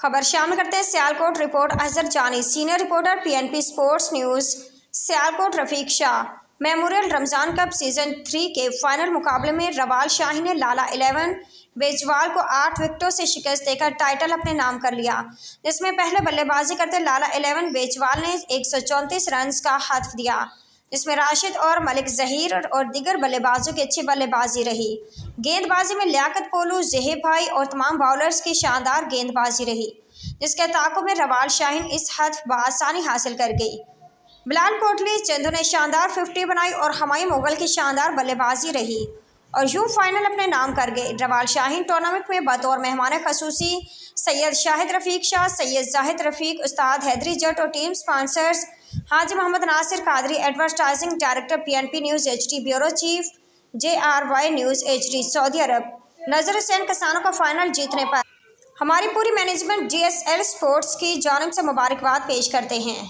खबर शामिल करते हैं सियालकोट रिपोर्ट अजहर जानी, senior reporter PNP sports news Sialkot. Rafiq Shah memorial Ramzan cup season 3 के फाइनल मुकाबले में रवाल शाही ने लाला 11 बेजवाल को 8 विकेटों से शिकस्त देकर टाइटल अपने नाम कर लिया, जिसमें पहले बल्लेबाजी करते लाला 11 बेजवाल ने 134 रन का हथ्फ दिया, जिसमें राशिद और मलिक जहीर और दीगर बल्लेबाजों की अच्छी बल्लेबाजी रही। गेंदबाजी में लियाकत पोलू, ज़ेहिब भाई और तमाम बॉलर्स की शानदार गेंदबाजी रही, जिसके ताक़ुब में रवाल शाहीन इस हदफ बआसानी हासिल कर गई। बिलाल कोटली चंदू ने शानदार 50 बनाई और हमायूं मुगल की शानदार बल्लेबाजी रही और यूं फाइनल अपने नाम कर गए। रवाल शाहीन टूर्नामेंट में बतौर मेहमान खसूसी सैयद शाहिद रफ़ीक शाह, सैयद जाहिद रफ़ीक, उस्ताद हैदरी जट और team sponsors Haji Mohammad Nasir Qadri, advertising director PNP news HD, bureau chief JRY news HD, Saudi Arab. Nazar Hussain किसानों को फाइनल जीतने पर हमारी पूरी मैनेजमेंट GSL स्पोर्ट्स की जानिब से मुबारकबाद पेश करते हैं।